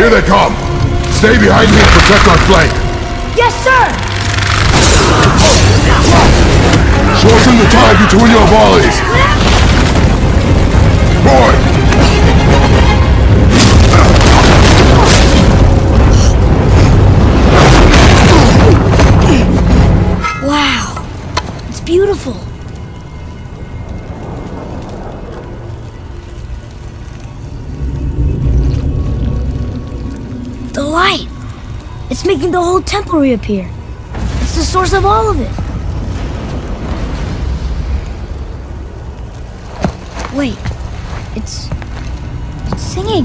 Here they come! Stay behind me and protect our flank! Yes, sir! Shorten the time between your volleys! Boy! Wow! It's beautiful! The light! It's making the whole temple reappear. It's the source of all of it. Wait, it's singing.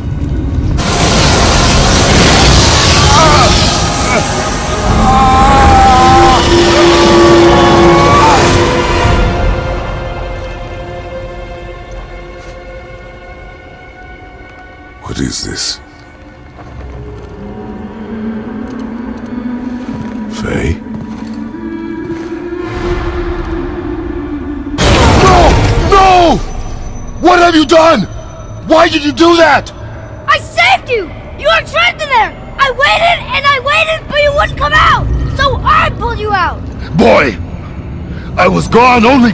What is this? Faye? No! No! What have you done? Why did you do that? I saved you! You were trapped in there! I waited and I waited, but you wouldn't come out! So I pulled you out! Boy! I was gone only...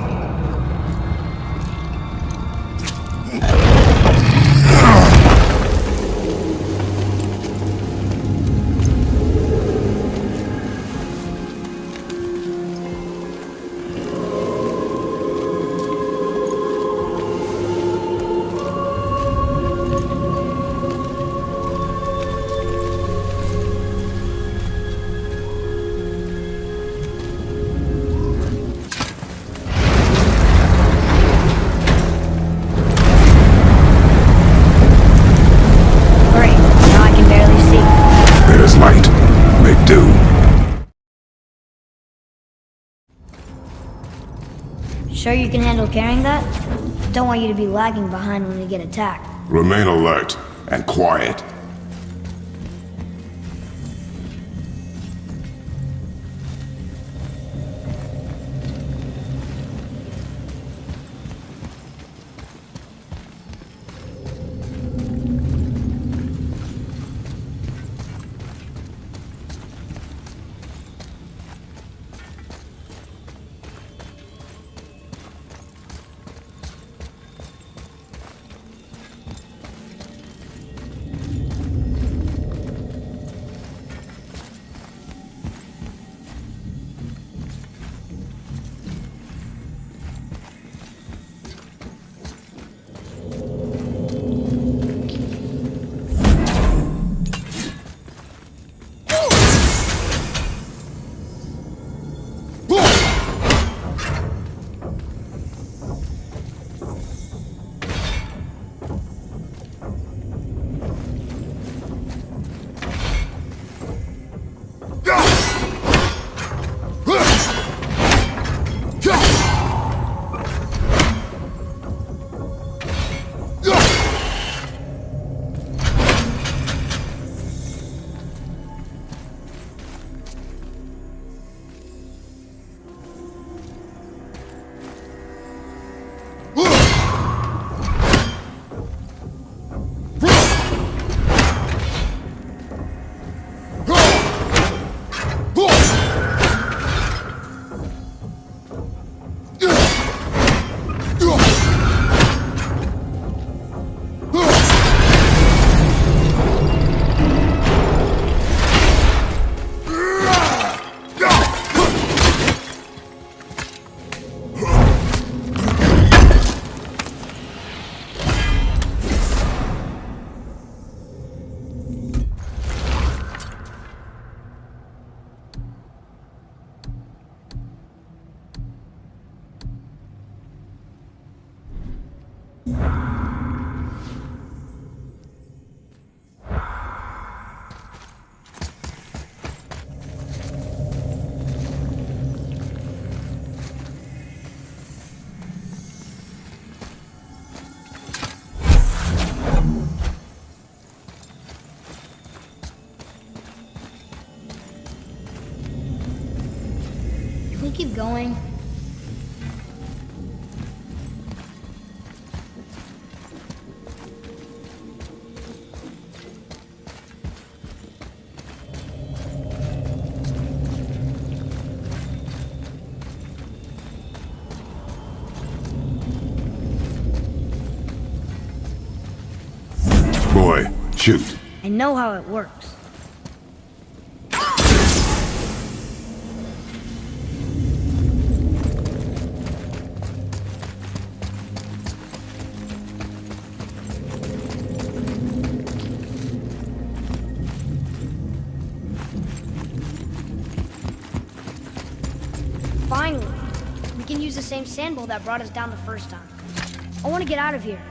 Sure you can handle carrying that? Don't want you to be lagging behind when we get attacked. Remain alert and quiet. Can we keep going? boy. Shoot. I know how it works. Finally, we can use the same sand bowl that brought us down the first time. I want to get out of here.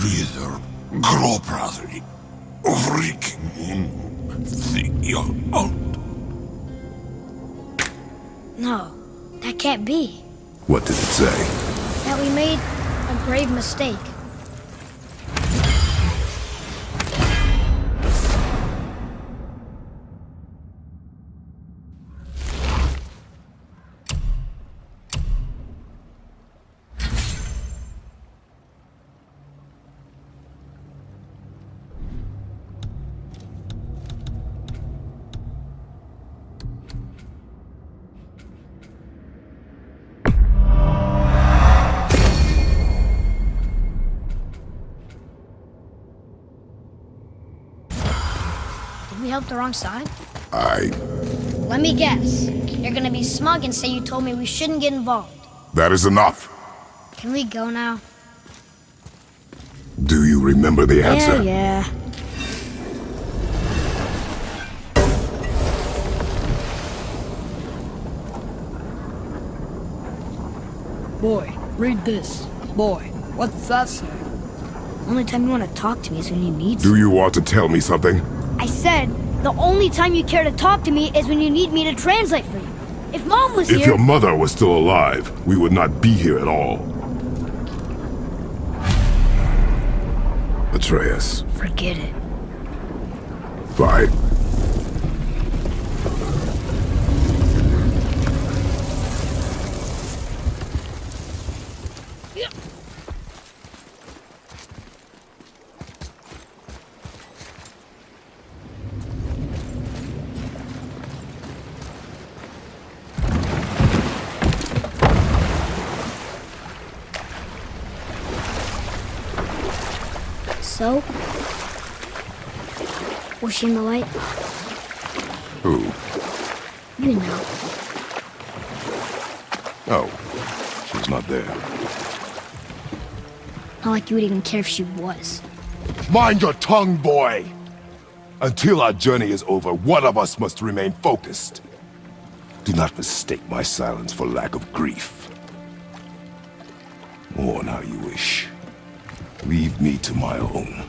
Strider, gråprater, freaking out. No, that can't be. What did it say? That we made a grave mistake. Did we help the wrong side? Let me guess. You're gonna be smug and say you told me we shouldn't get involved. That is enough. Can we go now? Do you remember the answer? Yeah. Boy, read this. Boy, what's that say? Only time you want to talk to me is when you need Do you want to tell me something? I said, the only time you care to talk to me is when you need me to translate for you. If Mom was If here... your mother was still alive, we would not be here at all. Atreus. Forget it. Fine. So? Was she in the light? Who? You know. Oh, she's not there. Not like you would even care if she was. Mind your tongue, boy! Until our journey is over, one of us must remain focused. Do not mistake my silence for lack of grief. Mourn how you wish. Leave me to my own.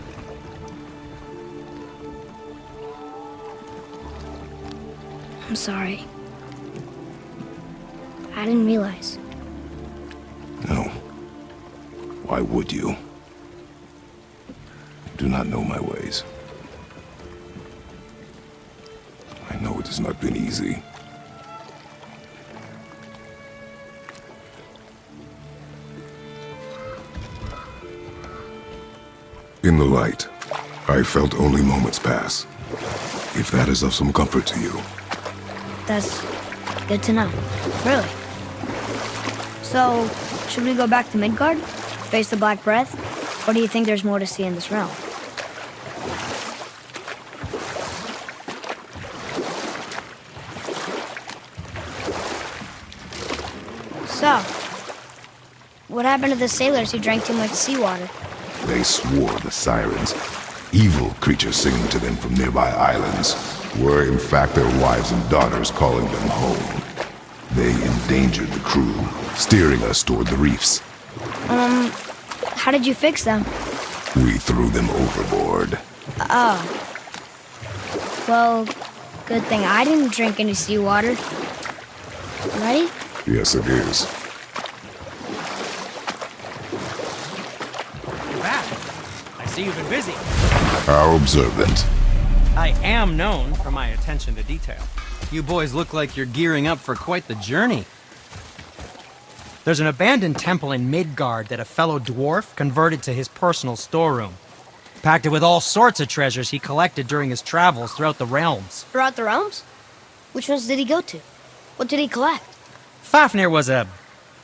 I'm sorry. I didn't realize. No. Why would you? You do not know my ways. I know it has not been easy. In the light, I felt only moments pass. If that is of some comfort to you. That's good to know. Really. So, should we go back to Midgard? Face the Black Breath? Or do you think there's more to see in this realm? So, what happened to the sailors who drank too much seawater? They swore the sirens, evil creatures singing to them from nearby islands, were in fact their wives and daughters calling them home. They endangered the crew, steering us toward the reefs. How did you fix them? We threw them overboard. Oh. Well, good thing I didn't drink any seawater. Ready? Yes, it is. I see you've been busy. How observant. I am known for my attention to detail. You boys look like you're gearing up for quite the journey. There's an abandoned temple in Midgard that a fellow dwarf converted to his personal storeroom. Packed it with all sorts of treasures he collected during his travels throughout the realms. Throughout the realms? Which ones did he go to? What did he collect? Fafnir was a,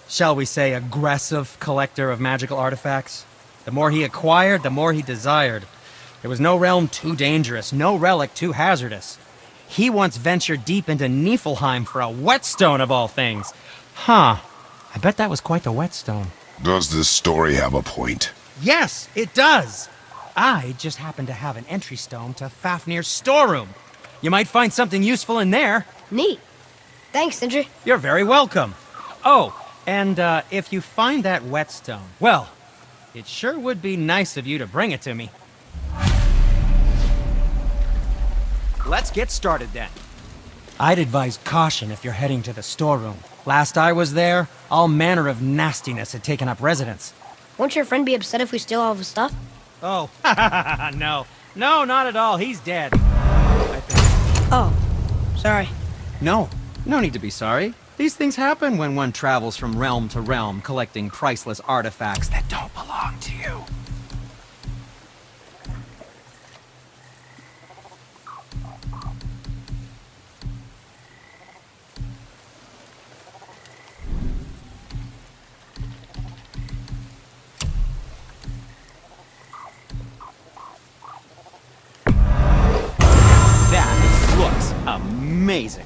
shall we say, aggressive collector of magical artifacts. The more he acquired, the more he desired. There was no realm too dangerous, no relic too hazardous. He once ventured deep into Niflheim for a whetstone of all things. Huh. I bet that was quite the whetstone. Does this story have a point? Yes, it does. I just happen to have an entry stone to Fafnir's storeroom. You might find something useful in there. Neat. Thanks, Sindri. You're very welcome. Oh, and if you find that whetstone, well, It sure would be nice of you to bring it to me. Let's get started then. I'd advise caution if you're heading to the storeroom. Last I was there, all manner of nastiness had taken up residence. Won't your friend be upset if we steal all of his stuff? Oh, no. No, not at all. He's dead. I think. Oh, sorry. No need to be sorry. These things happen when one travels from realm to realm, collecting priceless artifacts that don't belong to you. That looks amazing.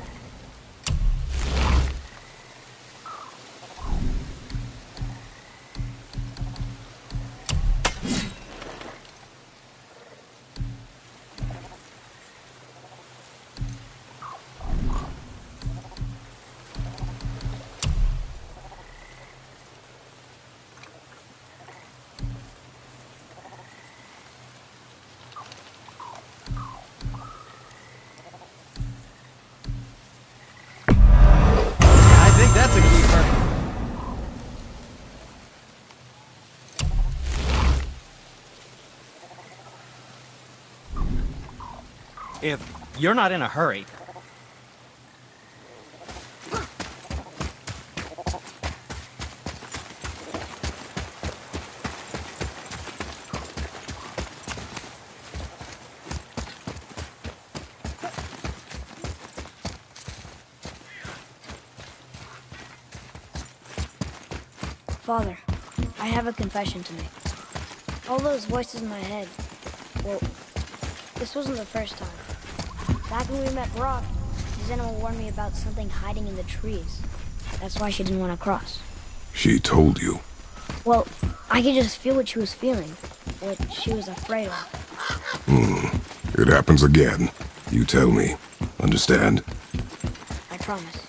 I think that's a keeper. If you're not in a hurry. Father, I have a confession to make. All those voices in my head, well, this wasn't the first time. Back when we met Brock, Xena warned me about something hiding in the trees. That's why she didn't want to cross. She told you. Well, I could just feel what she was feeling, what she was afraid of. It happens again. You tell me. Understand? I promise.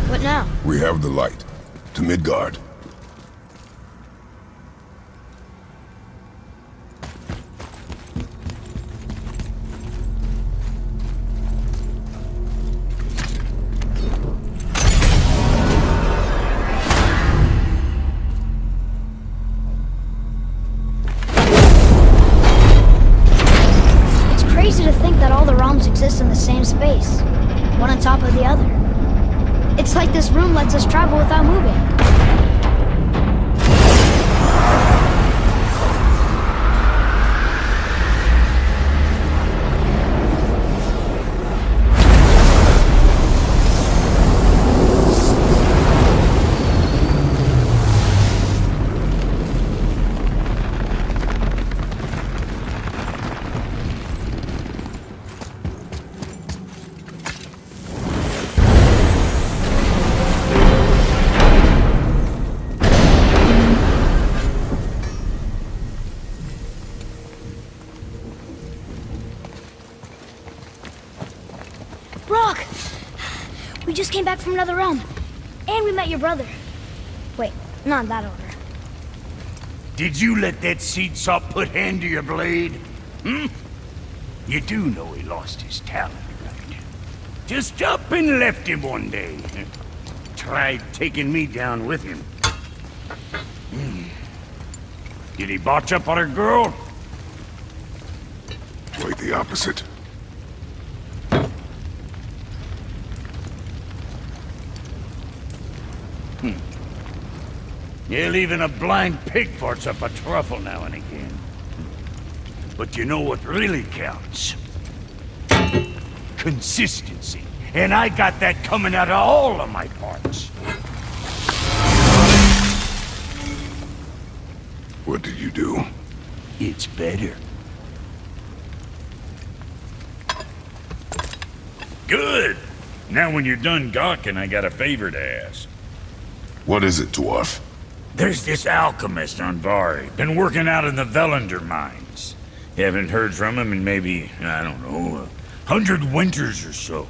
What now? We have the light. To Midgard. It's crazy to think that all the realms exist in the same space, one on top of the other. It's like this room lets us travel without moving. Brock! We just came back from another realm. And we met your brother. Wait, not in that order. Did you let that seed sop put hand to your blade? Hmm? You do know he lost his talent, right? Just up and left him one day. Tried taking me down with him. Did he botch up on her girl? Quite the opposite. Yeah, even a blind pig farts up a truffle now and again. But you know what really counts? Consistency. And I got that coming out of all of my parts. What did you do? it's better. Good! Now when you're done gawking, I got a favor to ask. What is it, dwarf? There's this alchemist on Vari, been working out in the Velander mines. Haven't heard from him in maybe, I don't know, 100 winters or so.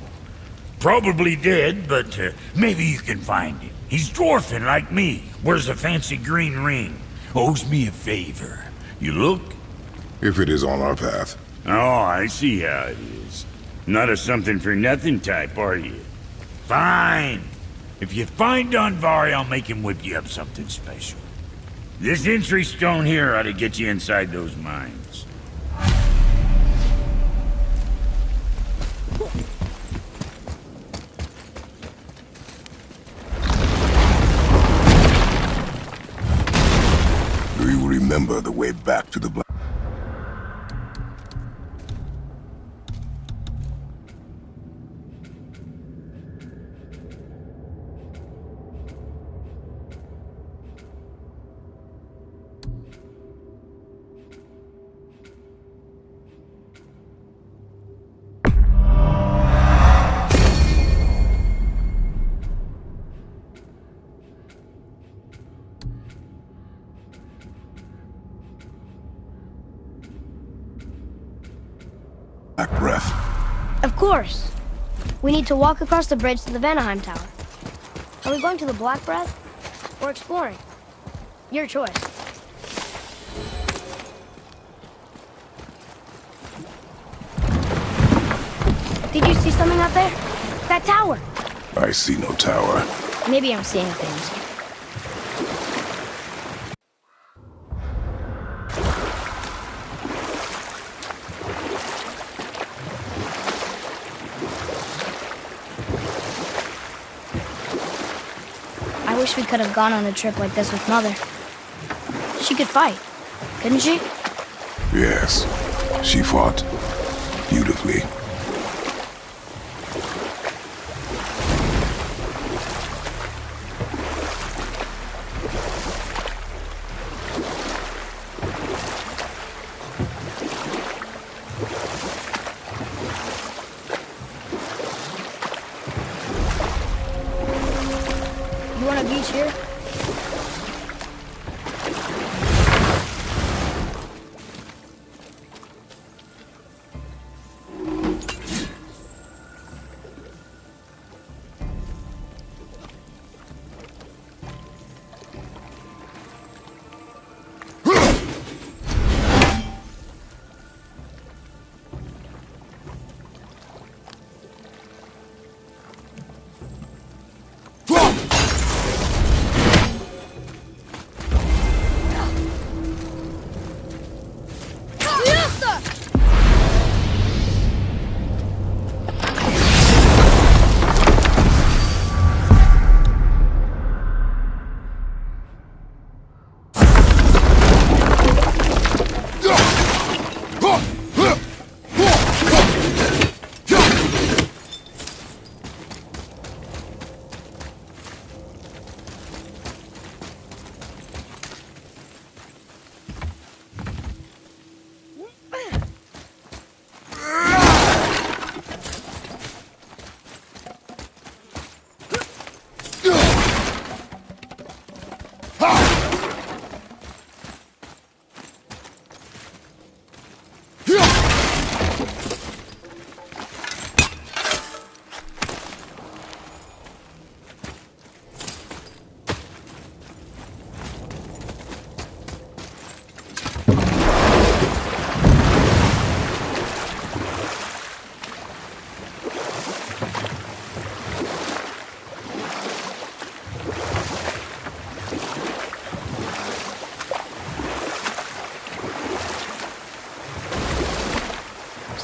Probably dead, but maybe you can find him. He's dwarfing like me, wears a fancy green ring, owes me a favor. You look? If it is on our path. Oh, I see how it is. Not a something-for-nothing type, are you? Fine. If you find Donvari, I'll make him whip you up something special. This entry stone here ought to get you inside those mines. Do you remember the way back to the black? Breath. Of course. We need to walk across the bridge to the Vanaheim Tower. Are we going to the Black Breath or exploring? Your choice. Did you see something out there? That tower. I see no tower. Maybe I'm seeing things. I wish we could have gone on a trip like this with Mother. She could fight, couldn't she? Yes, she fought beautifully. You want a beach here?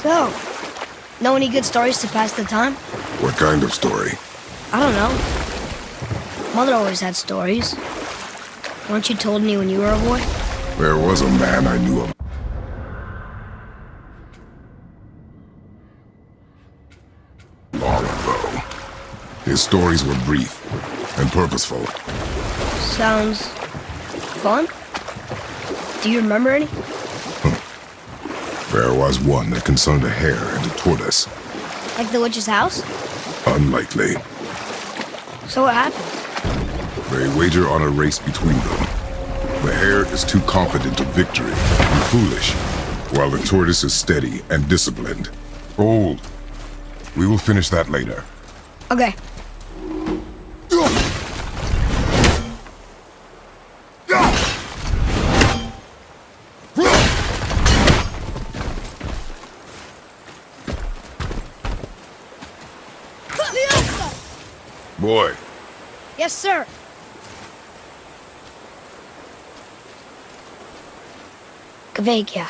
So, know any good stories to pass the time? What kind of story? I don't know. Mother always had stories. Weren't you told me when you were a boy? There was a man I knew of. Long ago. His stories were brief and purposeful. Sounds fun. Do you remember any? There was one that concerned a hare and a tortoise. Like the witch's house? Unlikely. So what happened? They wager on a race between them. The hare is too confident of victory and foolish, while the tortoise is steady and disciplined. Old. We will finish that later. Okay. Boy, Yes, sir. Kvekia.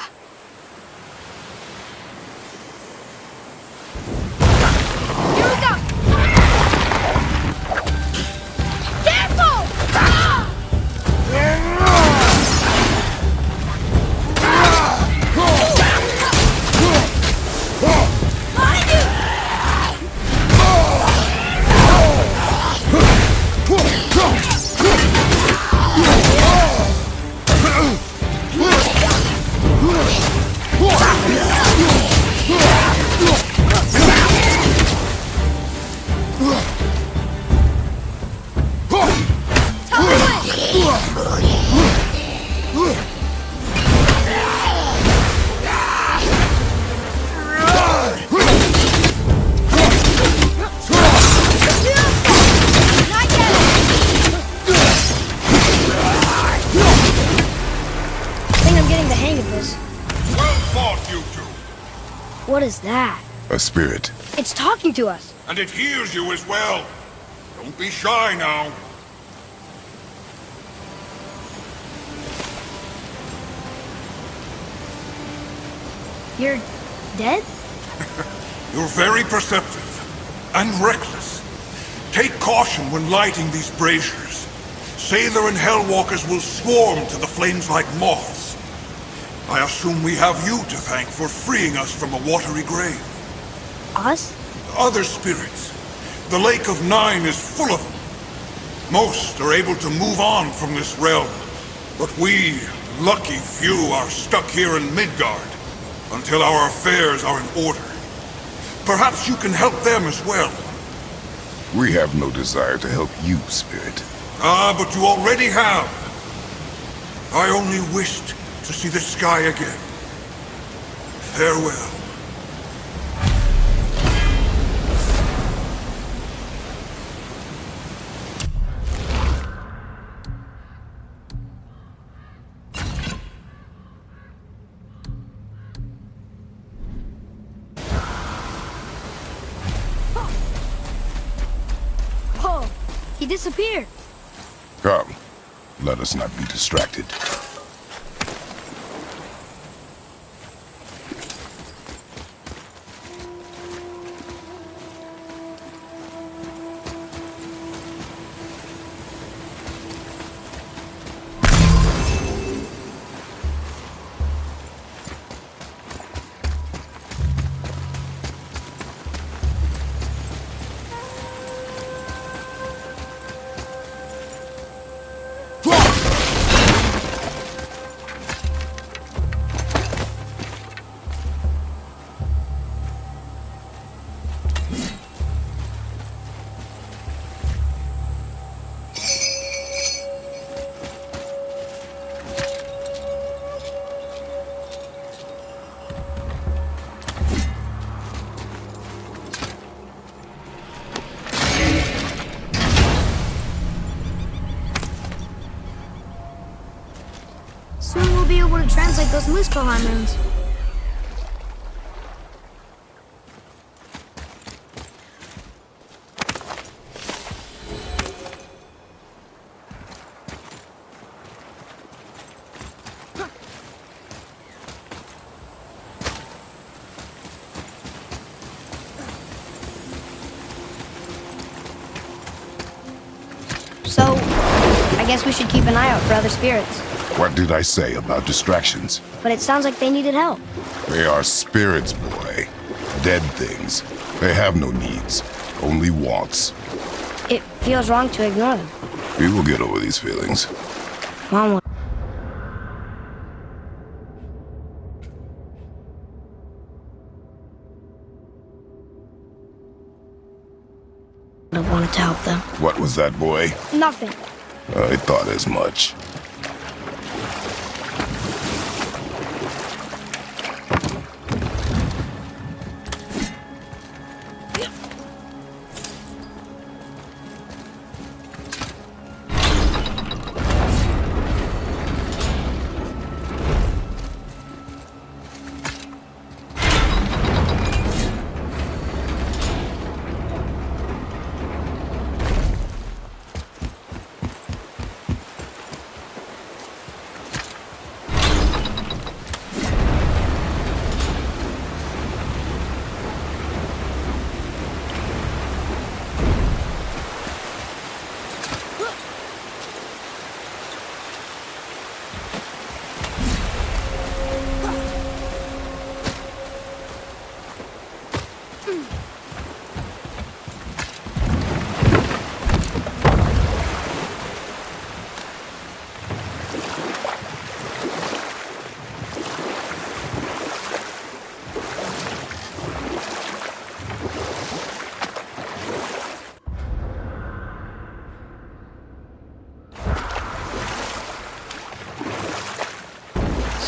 Here we go! Careful! Behind you! What is that? a spirit. It's talking to us. And it hears you as well. Don't be shy now. You're dead? You're very perceptive and reckless. Take caution when lighting these braziers. Sailor and Hellwalkers will swarm to the flames like moths. I assume we have you to thank for freeing us from a watery grave. Us? Other spirits. The Lake of Nine is full of them. Most are able to move on from this realm. But we, lucky few, are stuck here in Midgard until our affairs are in order. Perhaps you can help them as well. We have no desire to help you, Spirit. Ah, but you already have. I only wished to see the sky again. Farewell. Whoa! He disappeared. Come, let us not be distracted. Soon we'll be able to translate those Muspelheim runes. So, I guess we should keep an eye out for other spirits. What did I say about distractions? But it sounds like they needed help. They are spirits, boy. Dead things. They have no needs, only wants. It feels wrong to ignore them. We will get over these feelings. Mom have wanted to help them. What was that, boy? Nothing. I thought as much.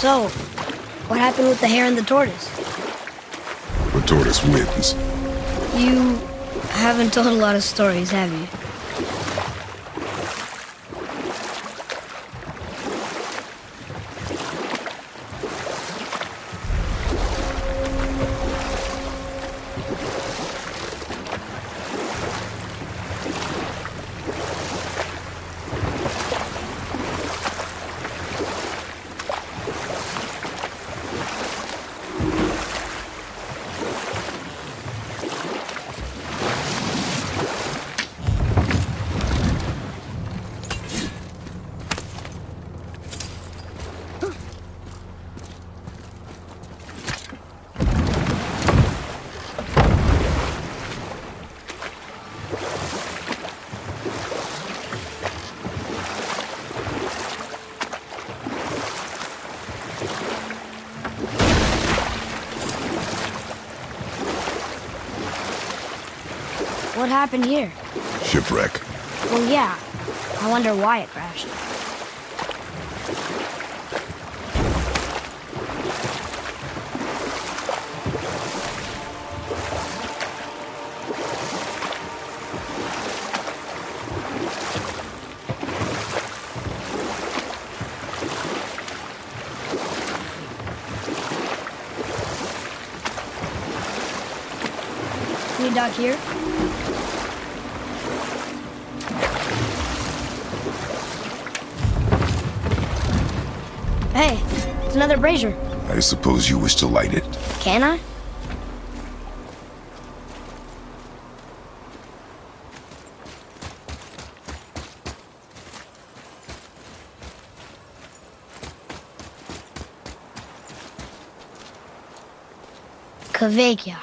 So, what happened with the hare and the tortoise? The tortoise wins. You haven't told a lot of stories, have you? What happened here? Shipwreck. Well, yeah. I wonder why it crashed. Can we dock here? Hey, it's another brazier. I suppose you wish to light it. Can I? Kvekia.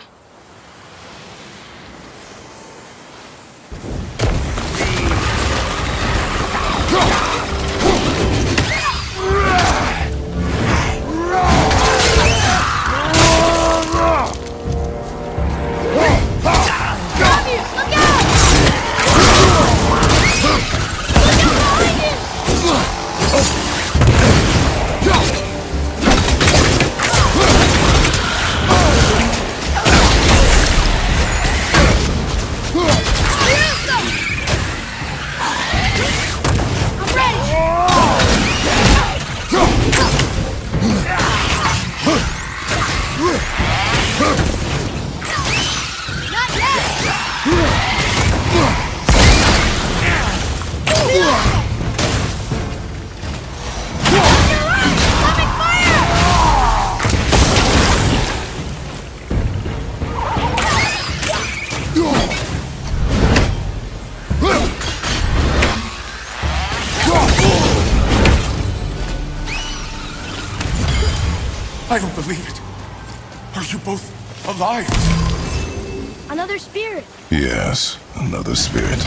I don't believe it. Are you both alive? Another spirit. Yes, another spirit.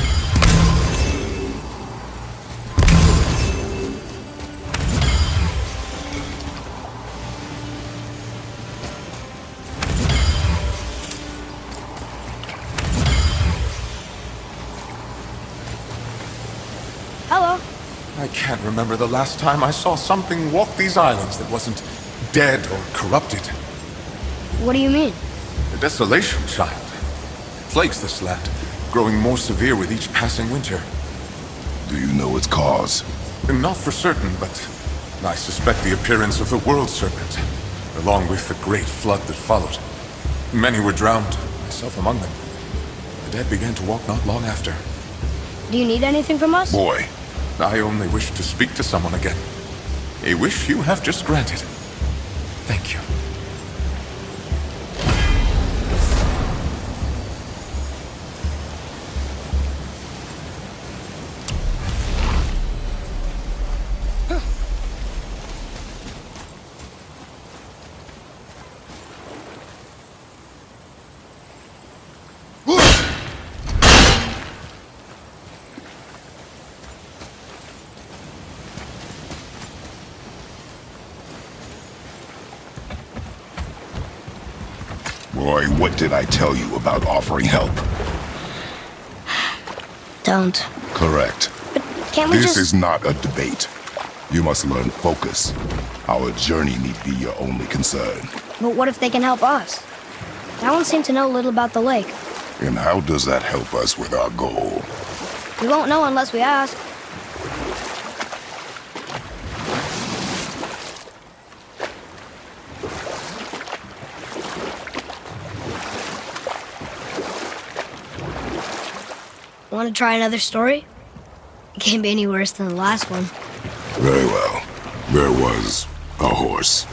can't remember the last time I saw something walk these islands that wasn't dead or corrupted. What do you mean? The desolation, child. Plagues this land, growing more severe with each passing winter. Do you know its cause? Not for certain, but I suspect the appearance of the World Serpent, along with the great flood that followed. Many were drowned, myself among them. The dead began to walk not long after. Do you need anything from us? Boy, I only wish to speak to someone again. A wish you have just granted. Thank you. Boy, what did I tell you about offering help? Don't. Correct. But can't we This just... is not a debate. You must learn focus. Our journey need be your only concern. But what if they can help us? That one seemed to know little about the lake. And how does that help us with our goal? We won't know unless we ask. Want to try another story? It can't be any worse than the last one. Very well. There was a horse.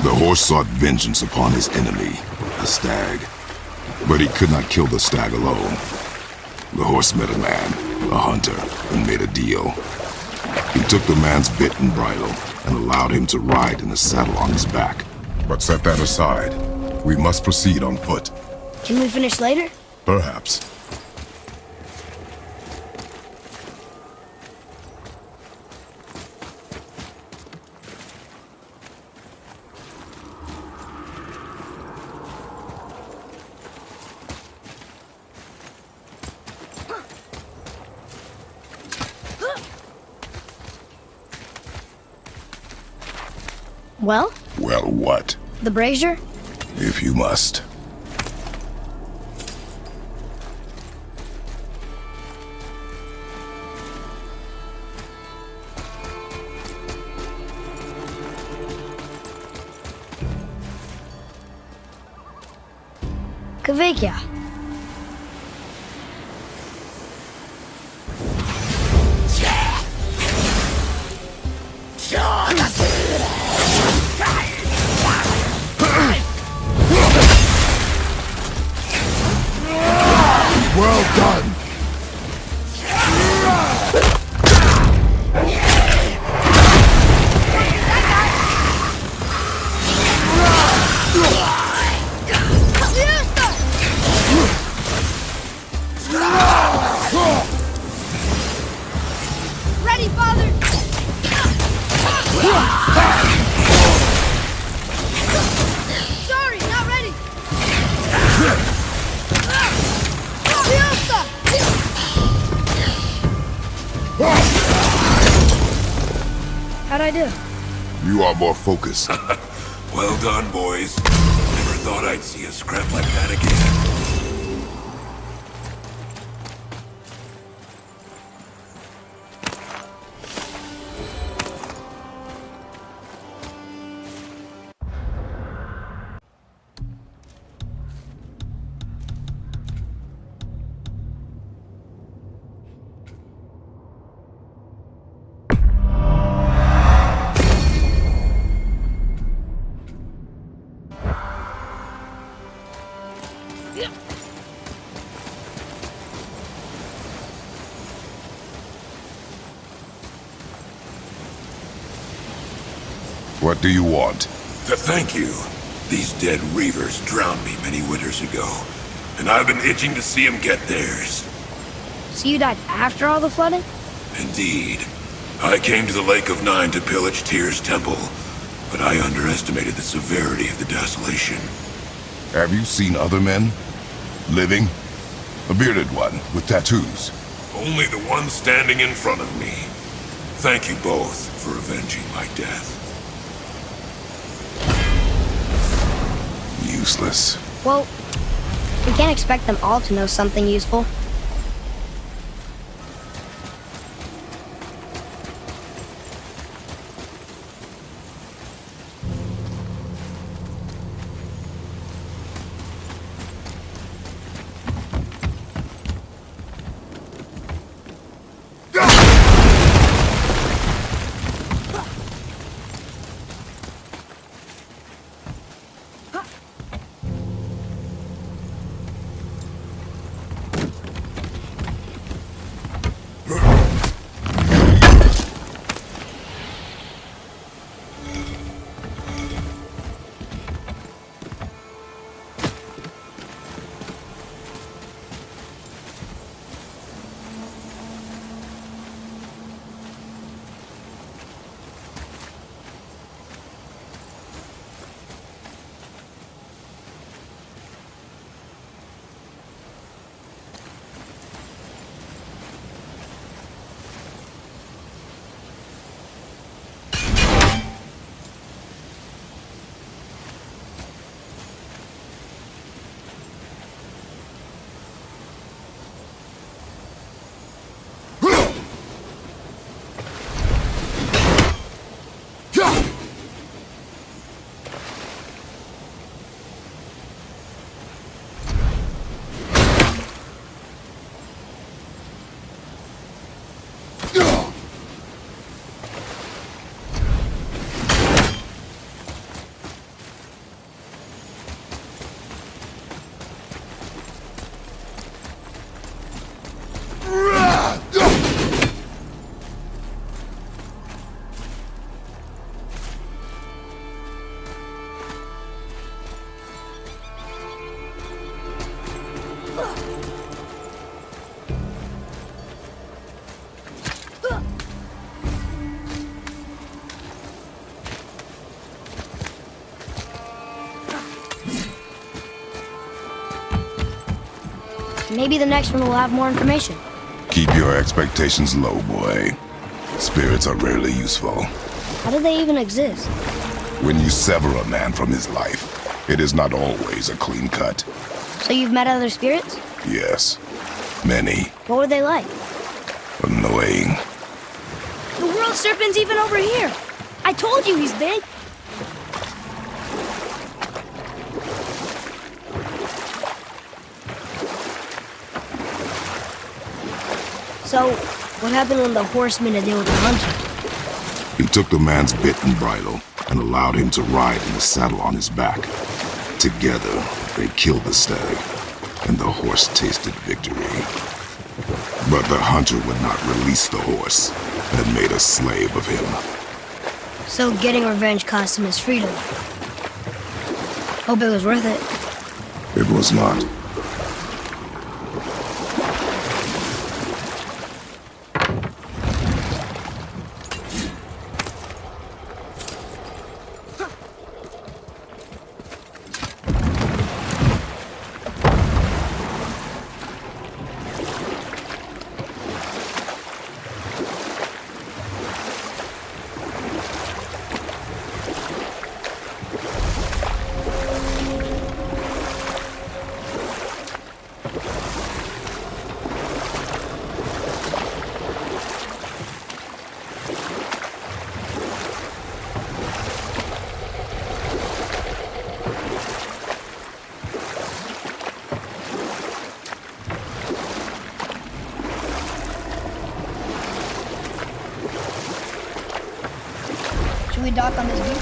The horse sought vengeance upon his enemy, a stag. But he could not kill the stag alone. The horse met a man, a hunter, and made a deal. He took the man's bit and bridle and allowed him to ride in the saddle on his back. But set that aside. We must proceed on foot. Can we finish later? Perhaps. Well, Well, what? the brazier? If you must. Kavekya. Well done! Ready, father! Sorry, not ready! How'd I do? You are more focused. Well done, boys. Never thought I'd see a scrap like that again. What do you want? To thank you. These dead reavers drowned me many winters ago, and I've been itching to see them get theirs. So you died after all the flooding? Indeed. I came to the Lake of Nine to pillage Tyr's temple, but I underestimated the severity of the desolation. Have you seen other men? Living? A bearded one with tattoos. Only the one standing in front of me. Thank you both for avenging my death. Useless. Well, we can't expect them all to know something useful. Maybe the next one will have more information. Keep your expectations low, boy. Spirits are rarely useful. How do they even exist? When you sever a man from his life, it is not always a clean cut. So you've met other spirits? Yes, many. What were they like? Annoying. The world serpent's even over here. I told you he's big. So, what happened when the horseman had deal with the hunter? He took the man's bit and bridle and allowed him to ride in the saddle on his back. Together, they killed the stag, and the horse tasted victory. But the hunter would not release the horse and made a slave of him. So getting revenge cost him his freedom. Hope it was worth it. It was not. Should we dock on this beach?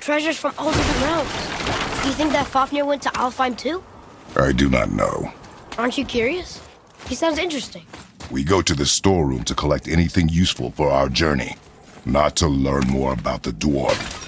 Treasures from all different realms. Do you think that Fafnir went to Alfheim too? I do not know. Aren't you curious? He sounds interesting. We go to the storeroom to collect anything useful for our journey, not to learn more about the dwarf.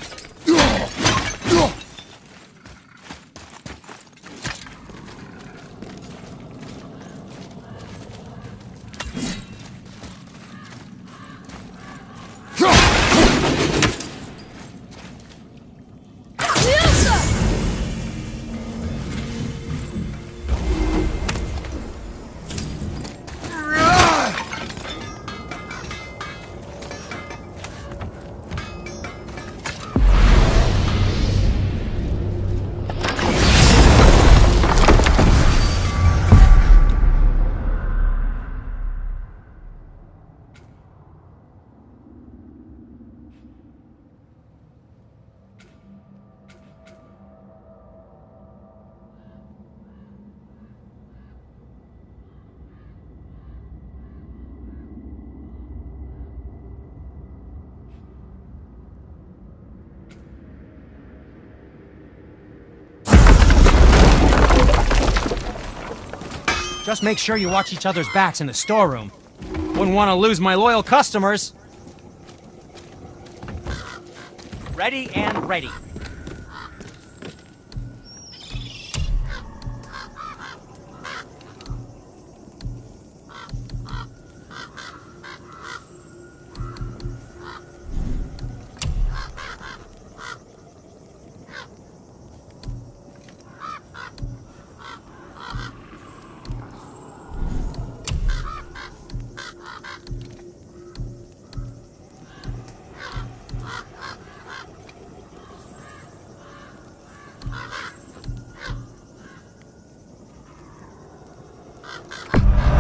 Just make sure you watch each other's backs in the storeroom. Wouldn't want to lose my loyal customers. Ready and ready.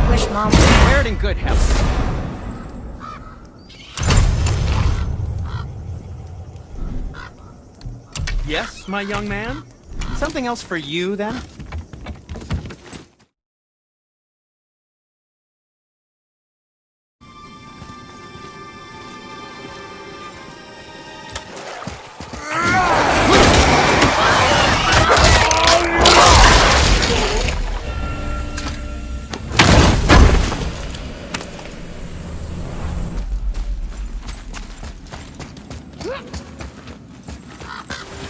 Wish Mom. Wear it in good health. Yes, my young man? Something else for you, then?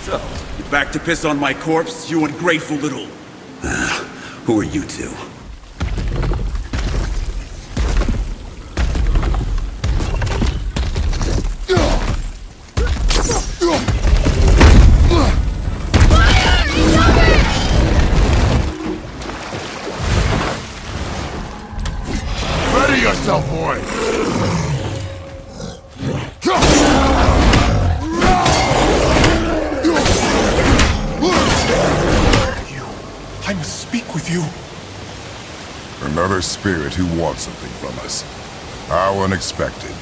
So, you back to piss on my corpse, you ungrateful little... Who are you two? Ready yourself, boy! I must speak with you. Another spirit who wants something from us. How unexpected.